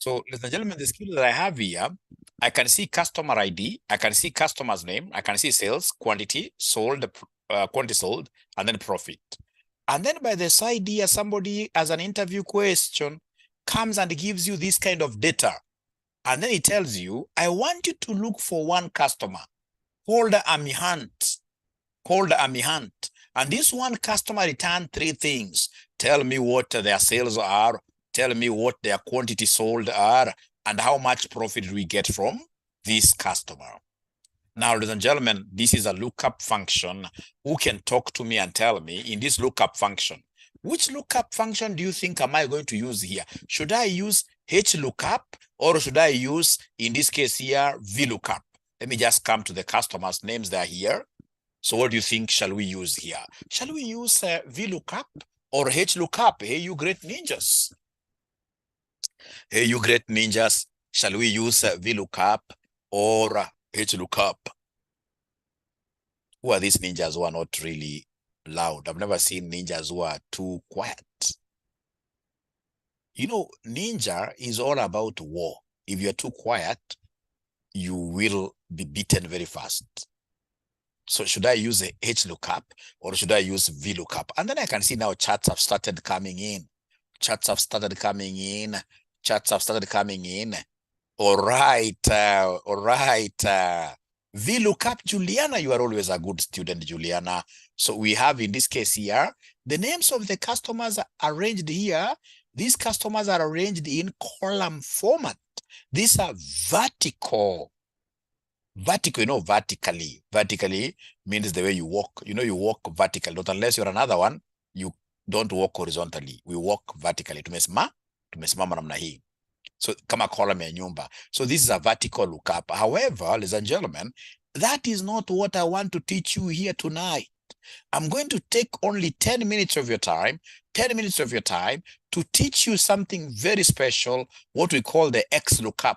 So, ladies and gentlemen, the skill that I have here, I can see customer ID, I can see customer's name, I can see sales, quantity sold, and then profit. And then by the side here, somebody as an interview question comes and gives you this kind of data. And then he tells you, I want you to look for one customer, 𝐲𝐨𝐻𝐻𝐷, 𝐲𝐨𝐻𝐻𝐷. And this one customer returned three things. Tell me what their sales are, tell me what their quantity sold are, and how much profit we get from this customer. Now, ladies and gentlemen, this is a lookup function. Who can talk to me and tell me in this lookup function, which lookup function do you think am I going to use here? Should I use 𝐻LOOKUP or should I use, in this case here, 𝑉LOOKUP? Let me just come to the customers' names that are here. So what do you think shall we use here? Shall we use 𝑉LOOKUP or 𝐻LOOKUP? Hey, you great ninjas. Hey, you great ninjas. Shall we use 𝑉LOOKUP or 𝐻LOOKUP? Who are these ninjas who are not really loud? I've never seen ninjas who are too quiet. You know, ninja is all about war. If you're too quiet, you will be beaten very fast. So should I use a 𝐻LOOKUP or should I use 𝑉LOOKUP? And then I can see now charts have started coming in. Charts have started coming in. Charts have started coming in. All right. 𝑉LOOKUP, Juliana, you are always a good student, Juliana. So we have in this case here, the names of the customers are arranged here. These customers are arranged in column format. These are vertical. Vertical, you know, vertically. Vertically means the way you walk. You know, you walk vertically. Not unless you're another one, you don't walk horizontally. We walk vertically. Tumesimama namna hii. So kama column ya nyumba. So this is a vertical lookup. However, ladies and gentlemen, that is not what I want to teach you here tonight. I'm going to take only 10 minutes of your time, 10 minutes of your time to teach you something very special, what we call the 𝐸LOOKUP.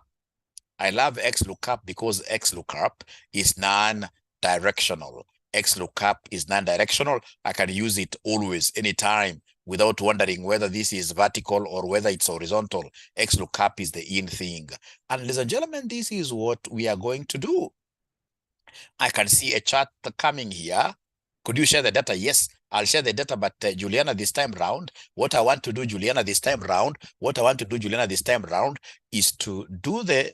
I love 𝐸LOOKUP because 𝐸LOOKUP is non-directional. 𝐸LOOKUP is non-directional. I can use it always, anytime, without wondering whether this is vertical or whether it's horizontal. 𝐸LOOKUP is the in thing. And ladies and gentlemen, this is what we are going to do. I can see a chart coming here. Could you share the data? Yes, I'll share the data, but Juliana, this time round, what I want to do, Juliana, this time round is to do the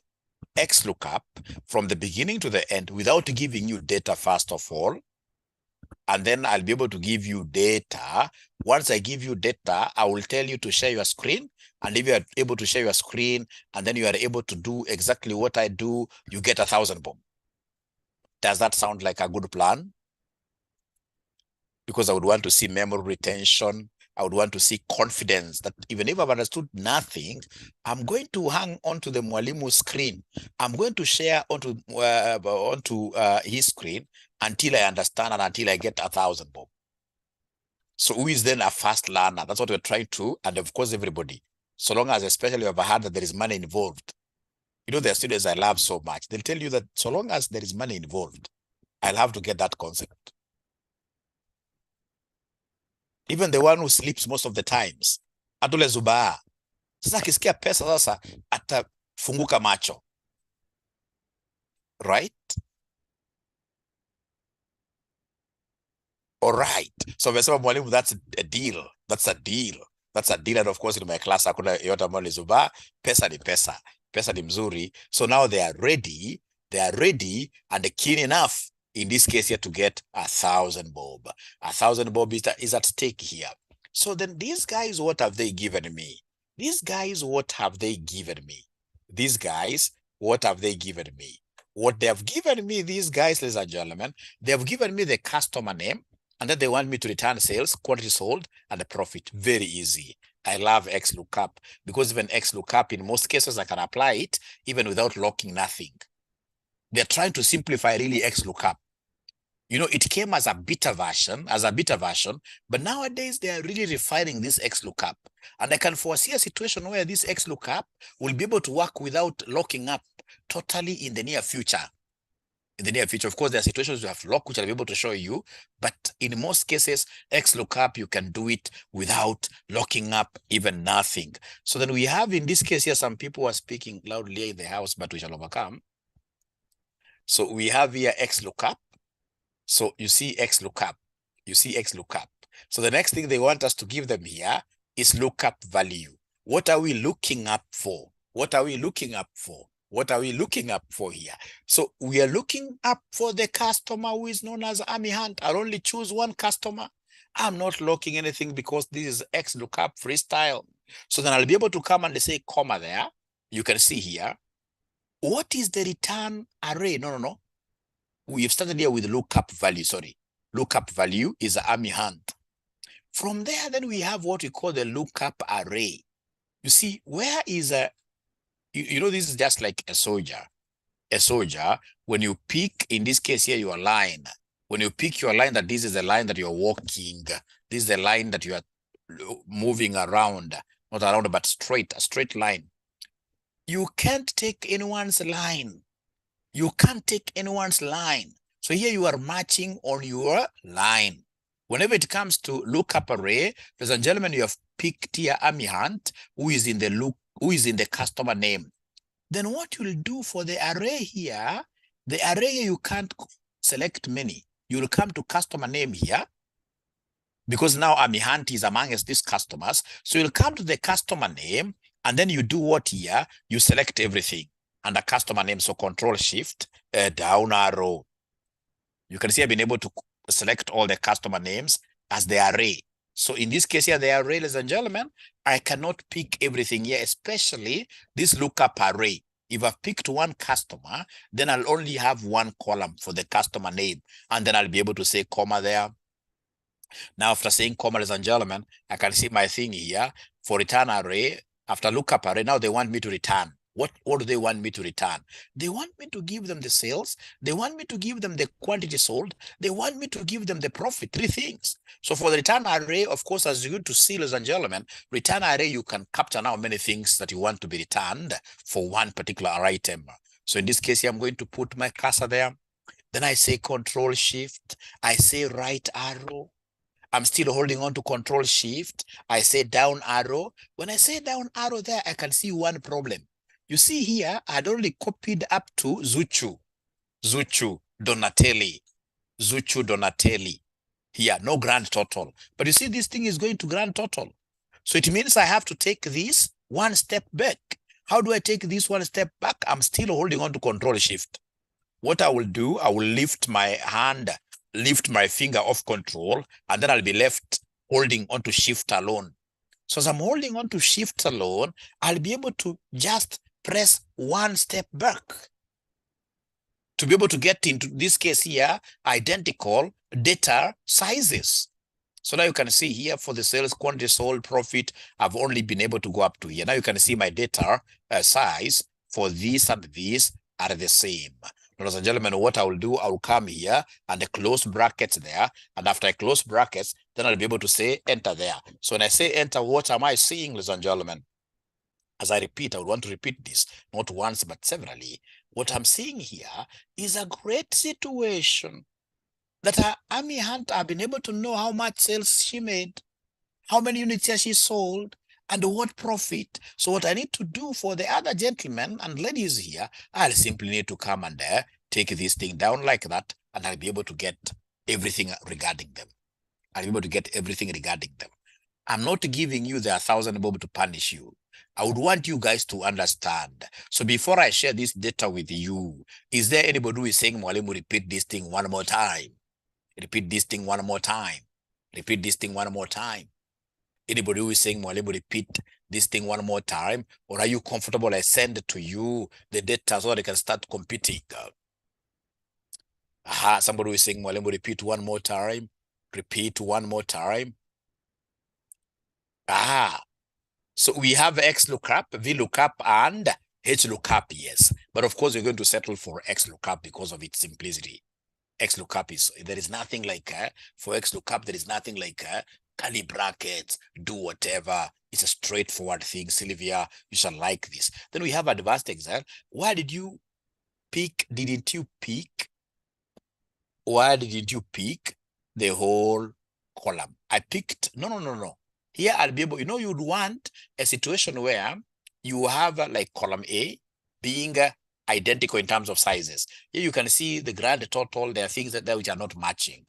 𝐸LOOKUP from the beginning to the end without giving you data first of all. And then I'll be able to give you data. Once I give you data, I will tell you to share your screen. And if you are able to share your screen, and then you are able to do exactly what I do, you get 1,000 bob. Does that sound like a good plan? Because I would want to see memory retention. I would want to see confidence that even if I've understood nothing, I'm going to hang onto the mwalimu's screen. I'm going to share onto his screen until I understand and until I get 1,000 bob. So who is then a fast learner? That's what we're trying to, and of course everybody. So long as, especially if I heard that there is money involved. You know, there are students I love so much. They'll tell you that so long as there is money involved, I'll have to get that concept. Even the one who sleeps most of the times, atule zubaa. Sasa akisikia pesa sasa atafunguka macho. Right? All right. So umesema mwalimu, that's a deal. That's a deal. That's a deal. And of course in my class hakuna yote ambayo zubaa. Pesa ni pesa. Pesa ni mzuri. So now they are ready. They are ready and keen enough in this case here to get 1,000 bob. 1,000 bob is at stake here. So then these guys, what have they given me? These guys, what have they given me? These guys, what have they given me? What they have given me, these guys, ladies and gentlemen, they have given me the customer name, and then they want me to return sales, quantity sold, and the profit. Very easy. I love 𝐸LOOKUP because even 𝐸LOOKUP, in most cases, I can apply it even without locking nothing. They're trying to simplify really 𝐸LOOKUP. You know, it came as a beta version, but nowadays they are really refining this 𝐸LOOKUP. And I can foresee a situation where this 𝐸LOOKUP will be able to work without locking up totally in the near future. in the near future. Of course, there are situations you have lock, which I'll be able to show you, but in most cases, XLOOKUP, you can do it without locking up even nothing. So then we have, in this case here, some people are speaking loudly in the house, but we shall overcome. So we have here XLOOKUP. So you see XLOOKUP, you see XLOOKUP. So the next thing they want us to give them here is lookup value. What are we looking up for? What are we looking up for? What are we looking up for here? So we are looking up for the customer who is known as 𝐷𝐵𝐺. I'll only choose one customer. I'm not locking anything because this is XLOOKUP freestyle. So then I'll be able to come and say comma there. You can see here. What is the return array? No. We've started here with lookup value, sorry. Lookup value is 𝐷𝐵𝐺. From there, then we have what we call the lookup array. You see, where is a, you know, this is just like a soldier. A soldier, when you pick, in this case here, your line, when you pick your line, that this is the line that you're walking, this is the line that you are moving around, not around, but straight, a straight line. You can't take anyone's line. You can't take anyone's line. So here you are marching on your line. Whenever it comes to lookup array, ladies and gentlemen, you have picked here 𝐷𝐵𝐺, who is in the customer name. Then what you'll do for the array here, the array you can't select many. You'll come to customer name here, because now 𝐷𝐵𝐺 is amongst these customers. So you'll come to the customer name, and then you do what here? You select everything under customer name. So Control Shift, down arrow. You can see I've been able to select all the customer names as the array. So in this case here, the array, ladies and gentlemen, I cannot pick everything here, especially this lookup array. If I've picked one customer, then I'll only have one column for the customer name, and then I'll be able to say comma there. Now, after saying comma, ladies and gentlemen, I can see my thing here for return array. After lookup array, now they want me to return. What do they want me to return? They want me to give them the sales. They want me to give them the quantity sold. They want me to give them the profit, 3 things. So for the return array, of course, as you to see, ladies and gentlemen, return array, you can capture now many things that you want to be returned for one particular item. So in this case here, I'm going to put my cursor there. Then I say Control Shift. I say right arrow. I'm still holding on to Control Shift. I say down arrow. When I say down arrow there, I can see one problem. You see here, I had only copied up to 𝐲𝐶 Donatelli. Here, no grand total. But you see, this thing is going to grand total. So it means I have to take this one step back. How do I take this one step back? I'm still holding on to Control Shift. What I will do, I will lift my hand, lift my finger off Control, and then I'll be left holding on to Shift alone. So as I'm holding on to Shift alone, I'll be able to just press one step back to be able to get into this case here, identical data sizes. So now you can see here for the sales, quantity sold, profit, I've only been able to go up to here. Now you can see my data size for this and this are the same. Ladies and gentlemen, what I will do, I will come here and close brackets there. And after I close brackets, then I'll be able to say enter there. So when I say enter, what am I seeing, ladies and gentlemen? As I repeat, I would want to repeat this, not once, but severally. What I'm seeing here is a great situation that 𝐷𝐵𝐺 have been able to know how much sales she made, how many units she sold, and what profit. So what I need to do for the other gentlemen and ladies here, I'll simply need to come and take this thing down like that, and I'll be able to get everything regarding them. I'll be able to get everything regarding them. I'm not giving you the 1,000 bob to punish you. I would want you guys to understand. So before I share this data with you, is there anybody who is saying, Mwalimu, repeat this thing one more time? Repeat this thing one more time. Repeat this thing one more time. Anybody who is saying, Mwalimu, repeat this thing one more time? Or are you comfortable I send to you the data so they can start competing? Somebody who is saying, Mwalimu, repeat one more time. Repeat one more time. So we have XLOOKUP, VLOOKUP, and HLOOKUP, yes. But of course, we're going to settle for XLOOKUP because of its simplicity. XLOOKUP is, there is nothing like, for XLOOKUP, there is nothing like curly brackets, do whatever. It's a straightforward thing. Sylvia, you shall like this. Then we have advanced exam. Why did you pick, didn't you pick Why didn't you pick the whole column? I picked, no. Here I'll be able, you'd want a situation where you have like column A being identical in terms of sizes. Here you can see the grand total. There are things that which are not matching.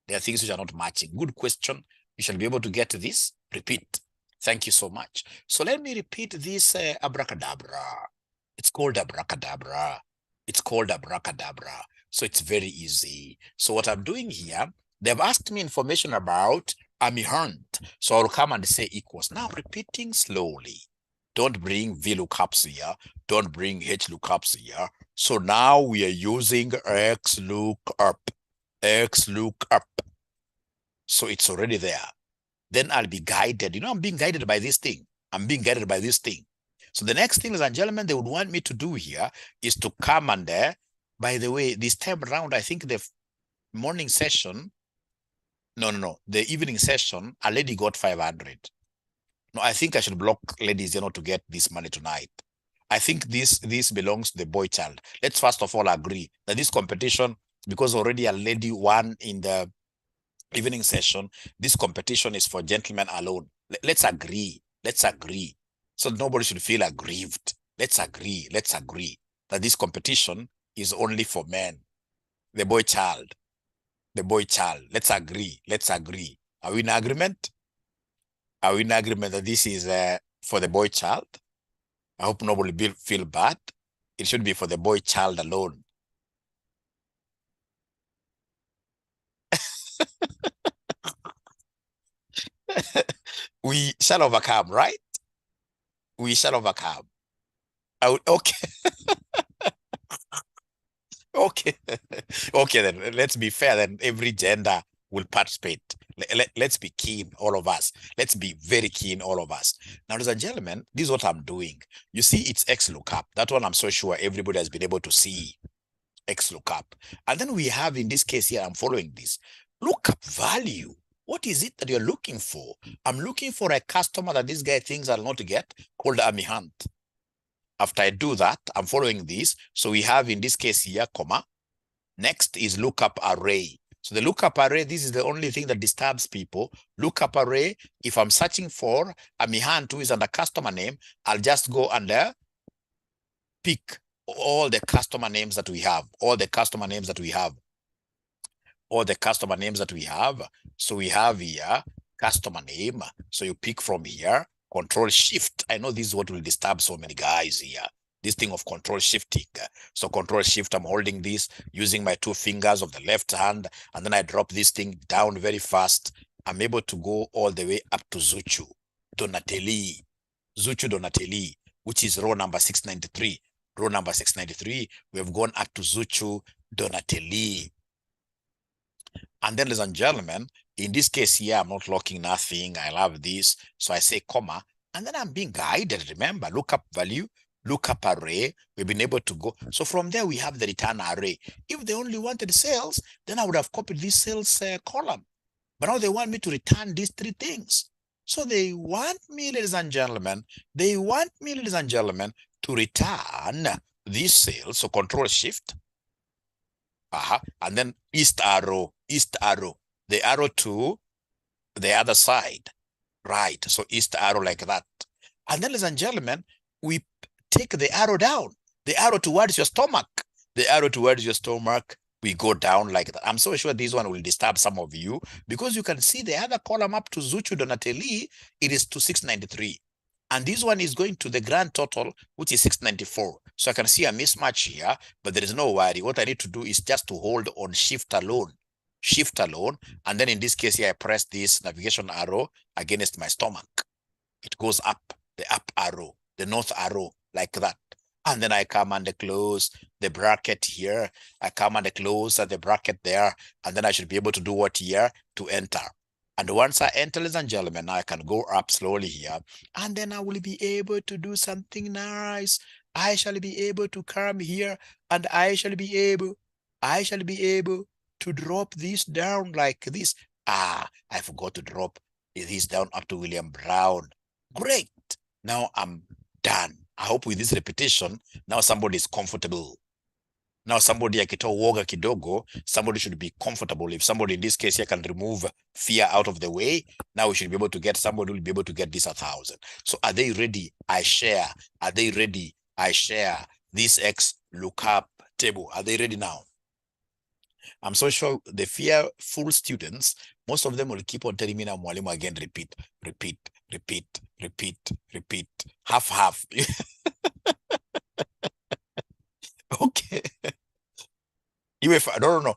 There are things which are not matching. Good question. You shall be able to get this. Repeat. Thank you so much. So let me repeat this abracadabra. It's called abracadabra. It's called abracadabra. So it's very easy. So what I'm doing here, they've asked me information about 𝐷𝐸𝐻. So I'll come and say equals. Now repeating slowly. Don't bring VLOOKUPs here. Don't bring HLOOKUPs here. So now we are using XLOOKUP. XLOOKUP. So it's already there. Then I'll be guided. I'm being guided by this thing. I'm being guided by this thing. So the next thing, ladies and gentlemen, they would want me to do here is to come and by the way, this time around, I think the morning session, no, the evening session, a lady got 500. No, I think I should block ladies, to get this money tonight. I think this belongs to the boy child. Let's first of all agree that this competition, because already a lady won in the evening session, this competition is for gentlemen alone. Let's agree. Let's agree. So nobody should feel aggrieved. Let's agree that this competition is only for men. The boy child. Let's agree. Are we in agreement? Are we in agreement that this is for the boy child? I hope nobody will feel bad. It should be for the boy child alone. We shall overcome, right? We shall overcome. Okay. Okay. Okay, then let's be fair. Then every gender will participate. Let's be keen, all of us. Let's be very keen, all of us. Now, ladies and gentlemen, this is what I'm doing. You see, it's XLOOKUP. That one I'm so sure everybody has been able to see. XLOOKUP. And then we have, in this case here, I'm following this. Lookup value. What is it that you're looking for? I'm looking for a customer that this guy thinks I'll not get, called 𝐷𝐸𝐻. After I do that, I'm following this. So we have, in this case here, comma. Next is lookup array. So the lookup array, this is the only thing that disturbs people. Lookup array, if I'm searching for 𝐷𝐸𝐻 who is under customer name, I'll just go under pick all the customer names that we have, all the customer names that we have. So we have here customer name. So you pick from here, Control Shift. I know this is what will disturb so many guys here. This thing of control shifting. So Control Shift, I'm holding this using my 2 fingers of the left hand, and then I drop this thing down very fast. I'm able to go all the way up to 𝐲𝐨𝐻𝐲, which is row number 693. Row number 693, we have gone up to 𝐲𝐨𝐻𝐲. And then, ladies and gentlemen, in this case here, I'm not locking nothing. I love this. So I say comma, and then I'm being guided. Remember, lookup value, lookup array. We've been able to go. So from there, we have the return array. If they only wanted sales, then I would have copied this sales column. But now they want me to return these 3 things. So they want me, ladies and gentlemen, to return these sales. So Control Shift. And then east arrow, the arrow to the other side, right? So east arrow like that. And then, ladies and gentlemen, we take the arrow down, the arrow towards your stomach, we go down like that. I'm so sure this one will disturb some of you, because you can see the other column up to 𝐲𝐶, it is to 693. And this one is going to the grand total, which is 694. So I can see a mismatch here, but there is no worry. What I need to do is just to hold on Shift alone. And then in this case here, I press this navigation arrow against my stomach. It goes up, the up arrow, the north arrow, like that. And then I come and close the bracket here. I come and close the bracket there. And then I should be able to do what here? To enter. And once I enter, ladies and gentlemen, I can go up slowly here. And then I will be able to do something nice. I shall be able to come here, and I shall be able to drop this down like this. I forgot to drop this down up to William Brown. Great. Now I'm done. I hope with this repetition, now somebody is comfortable. Now somebody akitoa uoga kidogo, somebody should be comfortable. If somebody in this case here can remove fear out of the way, now we should be able to get somebody who will be able to get this 1,000. So are they ready? I share. Are they ready? I share this X lookup table. Are they ready now? I'm so sure the fearful students, most of them will keep on telling me now, mwalimu, again, repeat, repeat, repeat, repeat, repeat, half. Okay. If I don't know,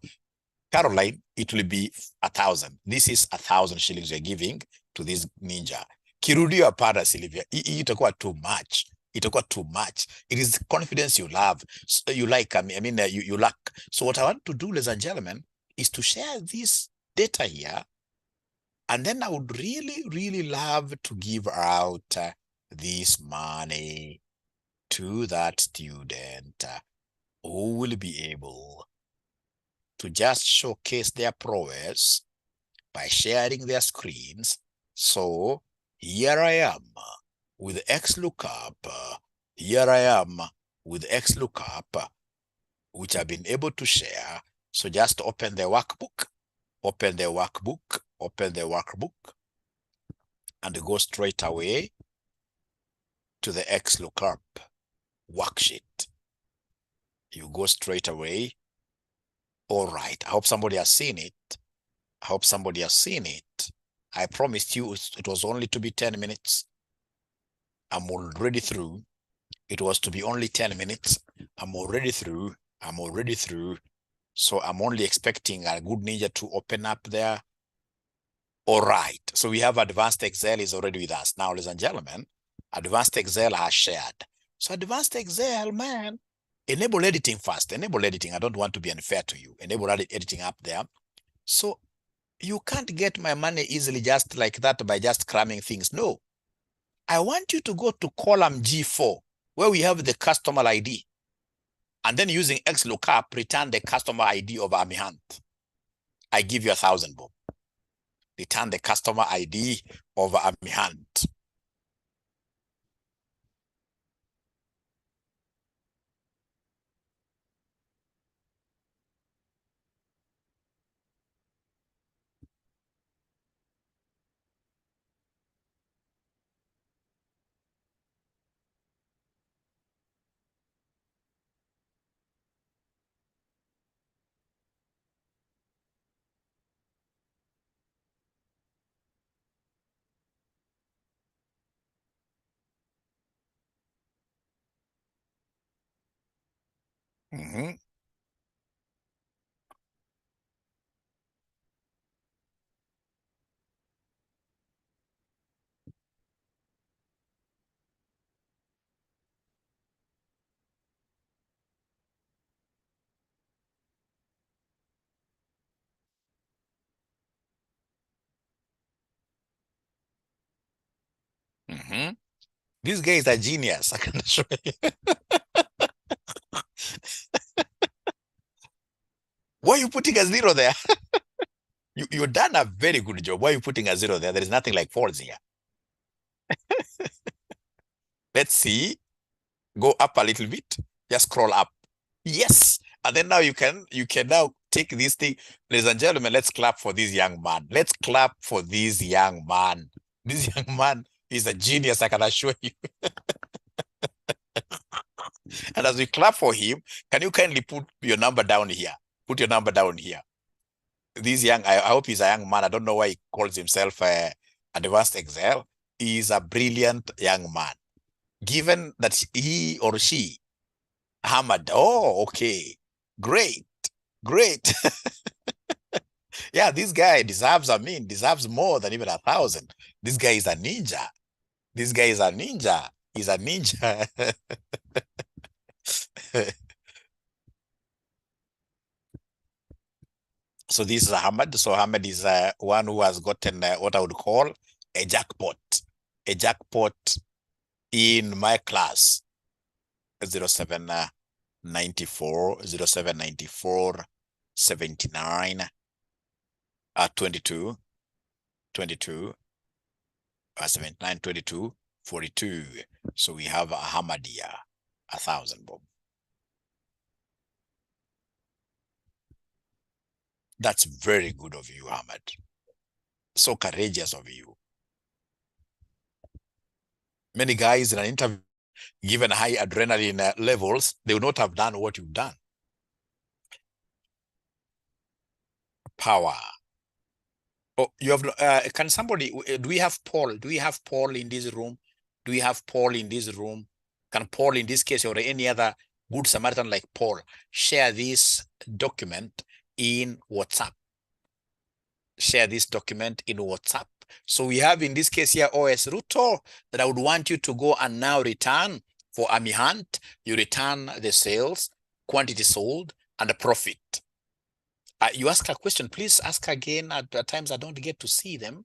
Caroline, it will be 1,000. This is 1,000 shillings you're giving to this ninja. Kirudio apara, Sylvia. Itakuwa too much. Itakuwa too much. It is confidence you love. So you like, you lack. So what I want to do, ladies and gentlemen, is to share this data here. And then I would really, really love to give out this money to that student who will be able to just showcase their prowess by sharing their screens. So here I am with XLOOKUP. Here I am with XLOOKUP, which I've been able to share. So just open the workbook, open the workbook, open the workbook, and go straight away to the XLOOKUP worksheet. You go straight away. All right, I hope somebody has seen it. I hope somebody has seen it. I promised you it was only to be 10 minutes. I'm already through. It was to be only 10 minutes. I'm already through. I'm already through. So I'm only expecting a good ninja to open up there. All right, so we have Advanced Excel is already with us. Now, ladies and gentlemen, Advanced Excel has shared. So Advanced Excel, man, enable editing first. Enable editing. I don't want to be unfair to you. Enable editing up there. So you can't get my money easily just like that by just cramming things. No. I want you to go to column G4, where we have the customer ID. And then using XLOOKUP, return the customer ID of 𝐷𝐵𝐺. I give you 1,000, Bob. Return the customer ID of 𝐷𝐵𝐺. Mm-hmm. Mm-hmm. This guy is a genius. I can show you. Why are you putting a 0 there? You've done a very good job. Why are you putting a 0 there? There is nothing like false here. Let's see. Go up a little bit. Just scroll up. Yes. And then now you can now take this thing. Ladies and gentlemen, let's clap for this young man. Let's clap for this young man. This young man is a genius, I can assure you. And as we clap for him, can you kindly put your number down here? Put your number down here. This young, I hope he's a young man. I don't know why he calls himself Advanced Excel. He's a brilliant young man. Given that he or she hammered, oh, okay, great. Yeah, this guy deserves more than even 1,000. This guy is a ninja. This guy is a ninja. He's a ninja. So this is Ahmed. So Ahmed is one who has gotten what I would call a jackpot. A jackpot in my class. 0794, 79, 22, 79, 22, 42. So we have Ahmadiyya, 1,000, Bob. That's very good of you, Ahmed. So courageous of you. Many guys in an interview, given high adrenaline levels, they would not have done what you've done. Power. Oh, you have. Can somebody? Do we have Paul? Do we have Paul in this room? Do we have Paul in this room? Can Paul, in this case, or any other good Samaritan like Paul, share this document in WhatsApp? Share this document in WhatsApp. So we have in this case here 𝐷𝐸𝐻 that I would want you to go and now return for 𝐷𝐸𝐻. You return the sales, quantity sold, and the profit. You ask a question, please ask again. At times I don't get to see them.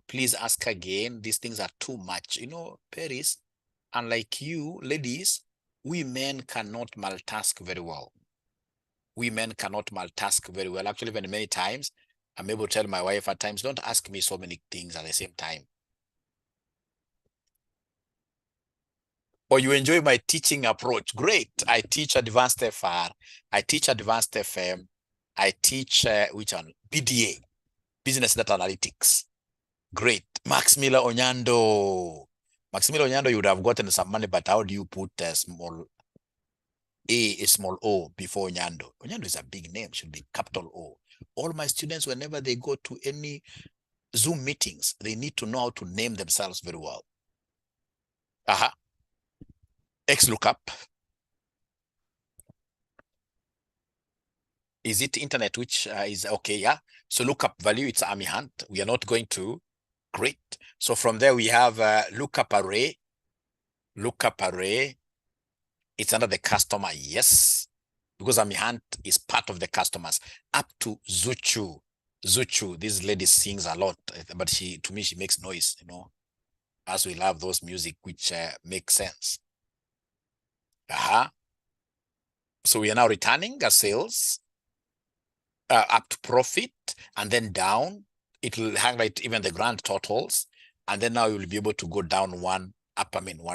Please ask again. These things are too much. You know, Paris, unlike you ladies, we men cannot multitask very well. We men cannot multitask very well. Actually, even many times, I'm able to tell my wife at times, don't ask me so many things at the same time. Or you enjoy my teaching approach. Great. I teach advanced FR. I teach advanced FM. I teach, which one? BDA, Business Data Analytics. Great. Max Miller Onyando. Max Miller Onyando, you would have gotten some money, but how do you put a small O before Onyando? Onyando is a big name, should be capital O. All my students, whenever they go to any Zoom meetings, they need to know how to name themselves very well. XLOOKUP. Is it internet, which is okay? Yeah. So lookup value, it's 𝐷𝐸𝐻. We are not going to. Great. So from there we have lookup array. Lookup array. It's under the customer. Yes. Because 𝐷𝐸𝐻 is part of the customers. Up to Zuchu. Zuchu. This lady sings a lot, but to me, she makes noise, you know, as we love those music, which makes sense. So we are now returning a sales up to profit, and then down. It will highlight even the grand totals. And then now you will be able to go down one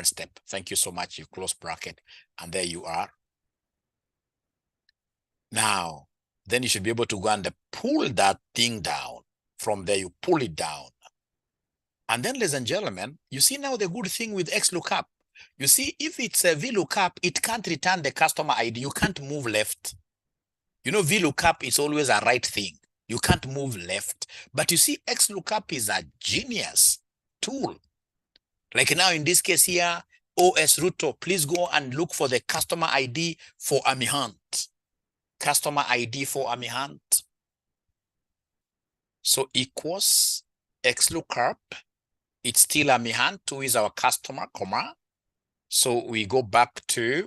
step. Thank you so much. You close bracket, and there you are. Now, then you should be able to go and pull that thing down. From there, you pull it down. And then, ladies and gentlemen, you see now the good thing with XLOOKUP. You see, if it's a VLOOKUP, it can't return the customer ID. You can't move left. You know, VLOOKUP is always a right thing. You can't move left. But you see, XLOOKUP is a genius tool. Like now in this case here, 𝐷𝐸𝐻, please go and look for the customer ID for 𝐷𝐸𝐻. Customer ID for 𝐷𝐸𝐻. So equals XLOOKUP. It's still 𝐷𝐸𝐻, who is our customer, comma. So we go back to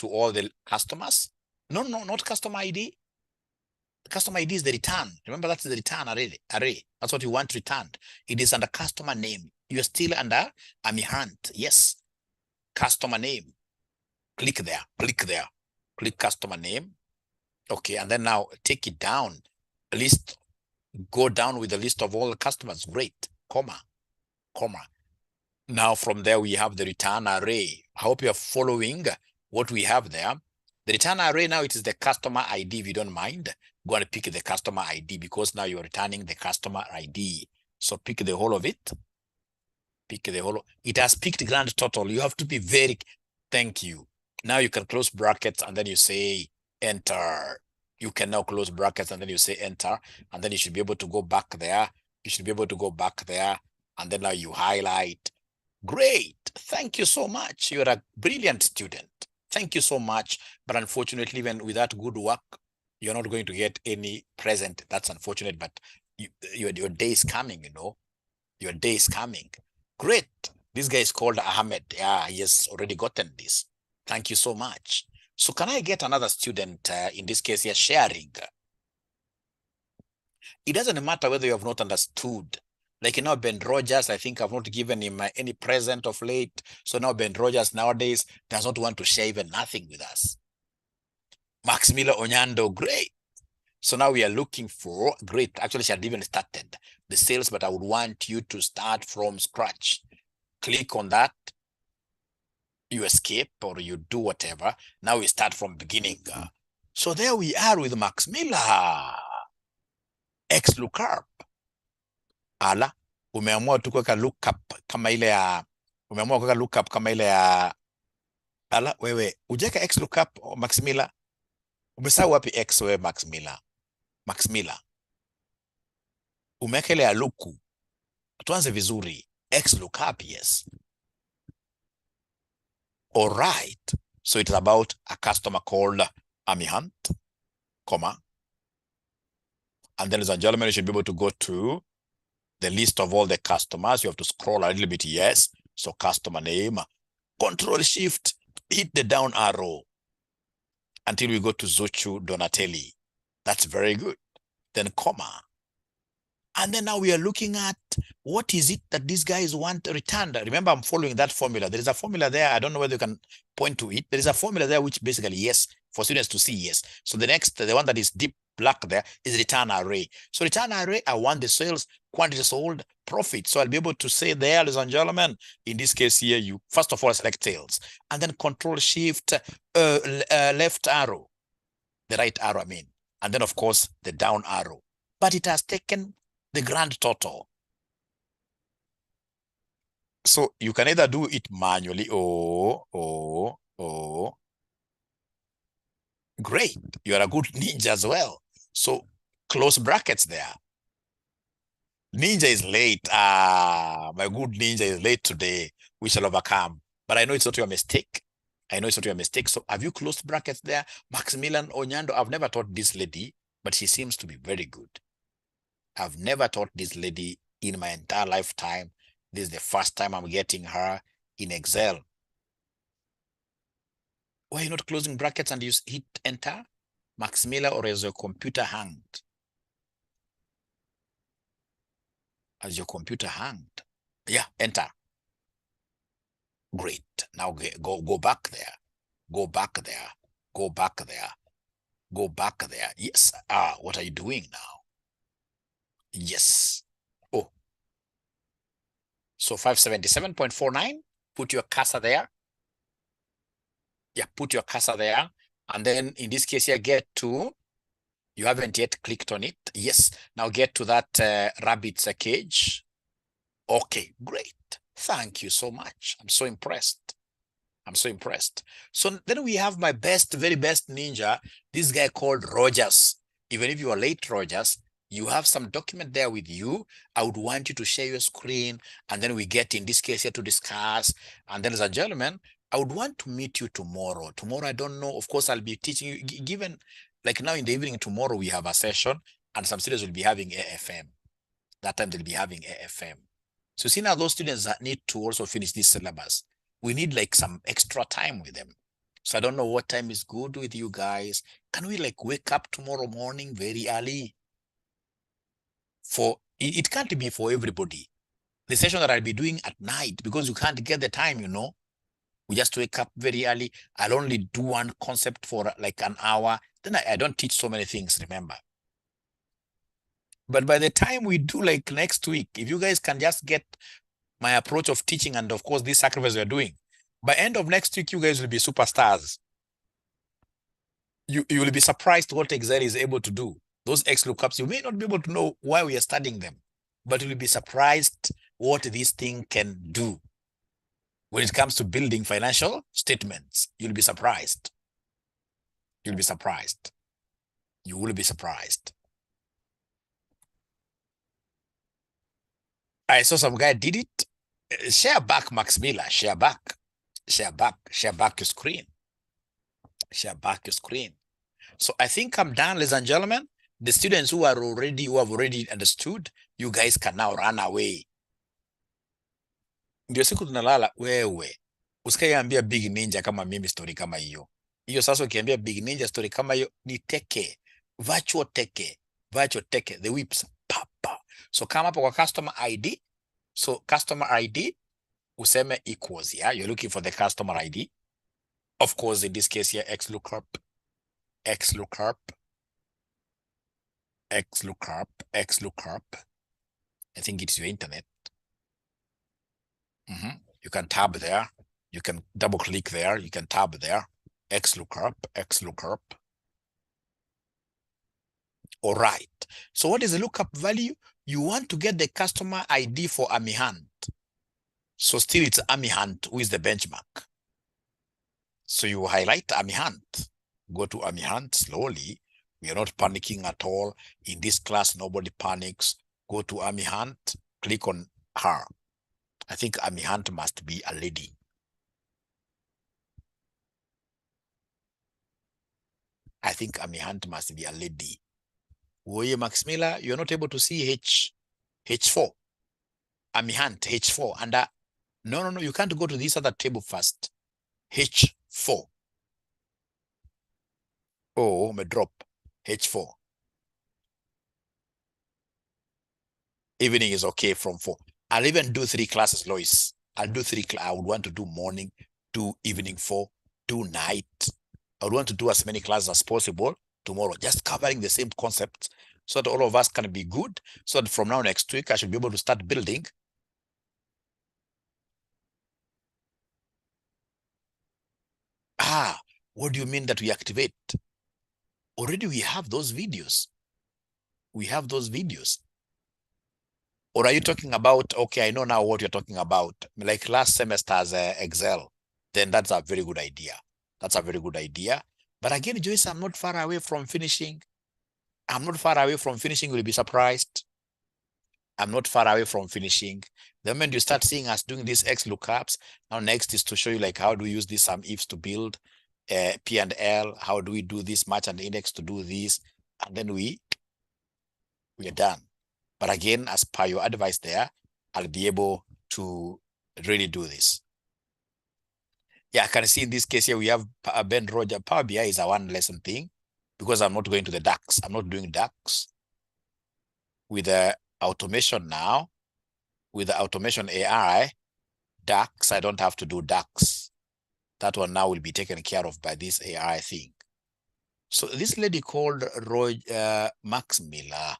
all the customers. No, not customer ID. The customer ID is the return. Remember, that's the return array. That's what you want returned. It is under customer name. You're still under 𝐷𝐸𝐻. Yes. Customer name. Click there. Click customer name. Okay, and then now take it down. List. Go down with the list of all the customers. Great. Comma. Now from there we have the return array. I hope you're following what we have there. The return array now, it is the customer ID. If you don't mind, go and pick the customer ID, because now you're returning the customer ID. So pick the whole of it. It has picked grand total. You have to be very, thank you. Now you can close brackets and then you say enter. You can now close brackets and then you say enter. And then you should be able to go back there. And then now you highlight. Great. Thank you so much. You're a brilliant student. Thank you so much. But unfortunately, even with that good work, you're not going to get any present. That's unfortunate, but your day is coming, you know. Your day is coming. Great. This guy is called Ahmed. Yeah, he has already gotten this. Thank you so much. So can I get another student, in this case here, sharing? It doesn't matter whether you have not understood. Like now, Ben Rogers, I think I've not given him any present of late. So now Ben Rogers nowadays does not want to share even nothing with us. Max Miller Onyando, great. So now we are looking for, great. Actually, she had even started the sales, but I would want you to start from scratch. Click on that. You escape or you do whatever. Now we start from beginning. So there we are with Max Miller. 𝐸𝐵𝐸𝐿𝐿. Ala, umeamua tu kuweka lookup kama ile ya ala, wewe ujeka X lookup Max Miller. Umesahau wapi X wewe Max Miller? Max Miller. Umeweka ile ya luku. Tuanze vizuri. X lookup, yes. All right. So it is about a customer called 𝐸𝐵𝐸𝐻, comma. And then, ladies and gentlemen, you should be able to go to the list of all the customers. You have to scroll a little bit, yes. So customer name, Control Shift, hit the down arrow until we go to 𝐲𝐨𝐩𝐲. That's very good. Then comma. And then now we are looking at what is it that these guys want returned. Remember, I'm following that formula. There is a formula there. I don't know whether you can point to it. There is a formula there which basically, yes, for students to see, yes. So the next, the one that is deep black there is return array. So return array, I want the sales, quantity sold, profit. So I'll be able to say there, ladies and gentlemen, in this case here, you first of all select sales and then Control Shift left arrow, the right arrow, I mean, and then of course the down arrow. But it has taken the grand total. So you can either do it manually or great. You are a good ninja as well. So close brackets there. Ninja is late. My good ninja is late today. We shall overcome. But I know it's not your mistake. I know it's not your mistake. So have you closed brackets there? Maximilian Onyando, I've never taught this lady, but she seems to be very good. I've never taught this lady in my entire lifetime. This is the first time I'm getting her in Excel. Why are you not closing brackets and you hit enter? Max Miller, or is your computer hanged? Has your computer hanged? Yeah, enter. Great. Now go back there. Go back there. Go back there. Go back there. Yes. What are you doing now? Yes. Oh. So 577.49. Put your cursor there. Yeah, put your cursor there. And then in this case here, get to, you haven't yet clicked on it. Yes. Now get to that rabbit's cage. Okay, great. Thank you so much. I'm so impressed. I'm so impressed. So then we have my best, very best ninja, this guy called Rogers. Even if you are late, Rogers, you have some document there with you. I would want you to share your screen, and then we get in this case here to discuss. And then, as a gentleman, I would want to meet you tomorrow. Tomorrow, I don't know. Of course, I'll be teaching you, given like now in the evening, tomorrow we have a session, and some students will be having AFM. That time they'll be having AFM. So see now those students that need to also finish this syllabus, we need like some extra time with them. So I don't know what time is good with you guys. Can we like wake up tomorrow morning very early? It can't be for everybody. The session that I'll be doing at night, because you can't get the time, you know. We just wake up very early. I'll only do one concept for like an hour. Then I don't teach so many things, remember. But by the time we do like next week, if you guys can just get my approach of teaching and of course this sacrifice we're doing, by end of next week, you guys will be superstars. You will be surprised what Excel is able to do. Those X lookups, you may not be able to know why we are studying them, but you'll be surprised what this thing can do. When it comes to building financial statements, you'll be surprised. You'll be surprised. You will be surprised. I saw some guy did it. Share back, Max Miller. Share back. Share back. Share back your screen. Share back your screen. So I think I'm done, ladies and gentlemen. The students who have already understood, you guys can now run away. Ndio siku tunalala, wewe usikaiambia big ninja kama mimi story kama hiyo. Hiyo sasa ukiambia big ninja story kama hiyo ni teke, virtual teke, the whips, papa. So kama hapo kwa customer ID. So customer ID useme equals, yeah, you're looking for the customer ID. Of course, in this case here, 𝐸𝐵𝐸𝐿, I think it's your internet. You can tab there. You can double click there. You can tab there. 𝐸𝐶lookup. All right. So what is the lookup value? You want to get the customer ID for 𝐵𝐺𝐻. So still it's 𝐵𝐺𝐻 who is the benchmark. So you highlight 𝐵𝐺𝐻. Go to 𝐵𝐺𝐻 slowly. We are not panicking at all. In this class, nobody panics. Go to 𝐵𝐺𝐻, click on her. I think 𝐵𝐺𝐻 must be a lady. I think 𝐵𝐺𝐻 must be a lady. Oye, Max Miller, you're not able to see H4. 𝐵𝐺𝐻, H4. And no, you can't go to this other table first. H4. Oh, me drop H4. Evening is okay from 4. I'll even do 3 classes, Lois. I'll do 3. I would want to do morning, do evening 4, do night. I would want to do as many classes as possible tomorrow, just covering the same concepts so that all of us can be good. So that from now next week, I should be able to start building. What do you mean that we activate? Already we have those videos. We have those videos. Or are you talking about, okay, I know now what you're talking about, like last semester's Excel, then that's a very good idea. That's a very good idea. But again, Joyce, I'm not far away from finishing. I'm not far away from finishing. You'll be surprised. I'm not far away from finishing. The moment you start seeing us doing these X lookups, now next is to show you like how do we use these sum ifs to build P and L, how do we do this match and index to do this, and then we are done. But again, as per your advice there, I'll be able to really do this. Yeah, I can see in this case here, we have Ben Roger. Power BI is a one lesson thing because I'm not going to the DAX. I'm not doing DAX. With the automation now, with the automation AI, DAX, I don't have to do DAX. That one now will be taken care of by this AI thing. So this lady called Max Miller,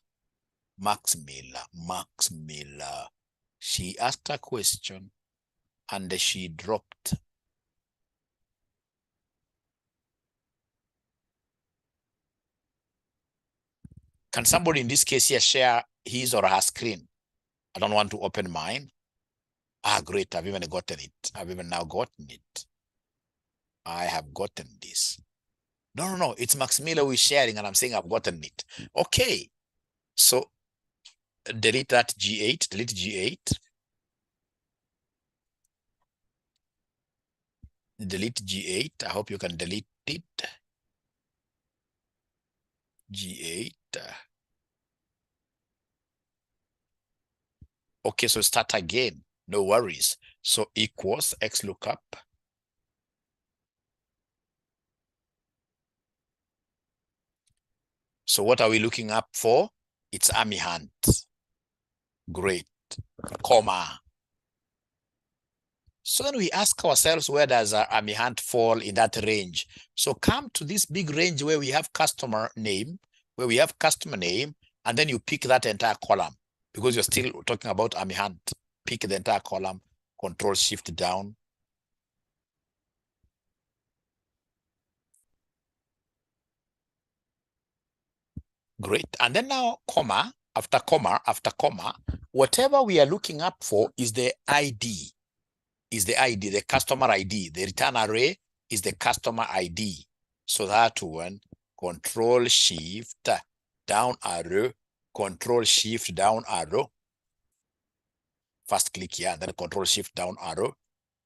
she asked a question and she dropped. Can somebody in this case here share his or her screen? I don't want to open mine. Great, I've even gotten it. I've even now gotten it. I have gotten this. No, it's Max Miller who is sharing and I'm saying I've gotten it. Okay, so delete that G8, delete G8. Delete G8, I hope you can delete it. G8. Okay, so start again, no worries. So equals X lookup. So what are we looking up for? It's 𝐵𝐺𝐻. Great, comma. So then we ask ourselves, where does our 𝐵𝐺𝐻 fall in that range? So come to this big range where we have customer name, and then you pick that entire column because you're still talking about 𝐵𝐺𝐻. Pick the entire column, Control Shift down. Great. And then now, comma, after comma, whatever we are looking up for is the ID. The customer ID. The return array is the customer ID. So that one, Control Shift down arrow, Control Shift down arrow. First click here, then Control Shift down arrow,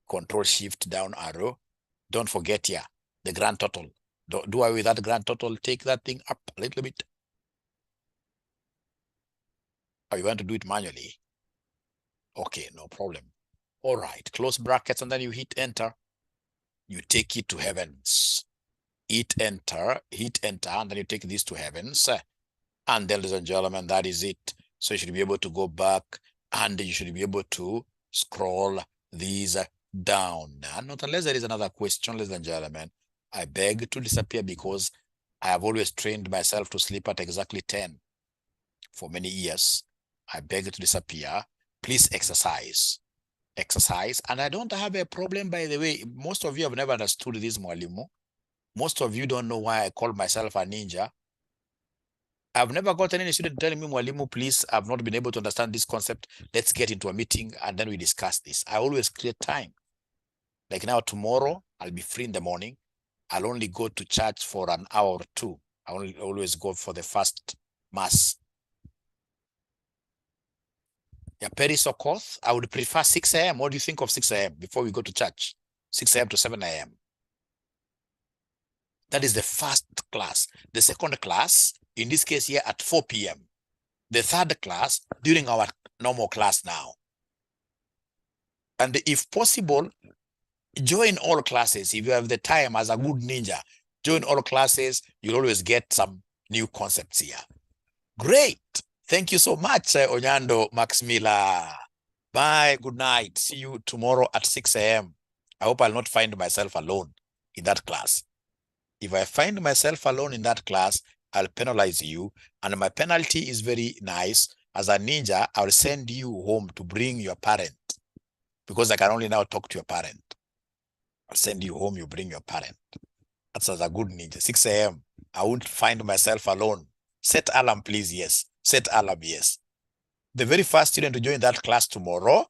Control Shift down arrow. Don't forget here, the grand total. Do away with that grand total. Take that thing up a little bit. Or you want to do it manually? Okay, no problem. All right, close brackets, and then you hit enter. You take it to heavens. Hit enter, and then you take this to heavens. And then, ladies and gentlemen, that is it. So you should be able to go back and you should be able to scroll these down. Not unless there is another question, ladies and gentlemen. I beg to disappear because I have always trained myself to sleep at exactly 10 for many years. I beg to disappear. Please exercise. And I don't have a problem, by the way. Most of you have never understood this, Mwalimu. Most of you don't know why I call myself a ninja. I've never gotten any student telling me, Mwalimu, please, I've not been able to understand this concept. Let's get into a meeting and then we discuss this. I always create time. Like now, tomorrow, I'll be free in the morning. I'll only go to church for an hour or two. I only always go for the first mass. Yeah, 𝗕ciecie𝗸, I would prefer 6 a.m. What do you think of 6 a.m. before we go to church? 6 a.m. to 7 a.m. That is the first class. The second class, in this case here, at 4 p.m. The third class, during our normal class now. And if possible, join all classes. If you have the time as a good ninja, join all classes. You'll always get some new concepts here. Great. Thank you so much, Onyando Maximila. Bye. Good night. See you tomorrow at 6 a.m. I hope I'll not find myself alone in that class. If I find myself alone in that class, I'll penalize you. And my penalty is very nice. As a ninja, I'll send you home to bring your parent, because I can only now talk to your parent. I'll send you home, you bring your parent. That's as a good ninja. 6 a.m. I won't find myself alone. Set alarm, please. Yes. Set alarm, yes. The very first student to join that class tomorrow,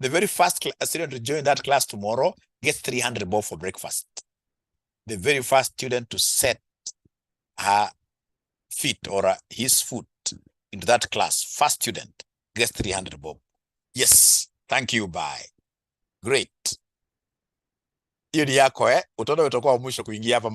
the very first student to join that class tomorrow gets 300 bob for breakfast. The very first student to set her feet or his foot into that class, first student, gets 300 bob. Yes. Thank you. Bye. Great. Hiyo ni yako, utaona utakuwa mwisho kuingia hapa.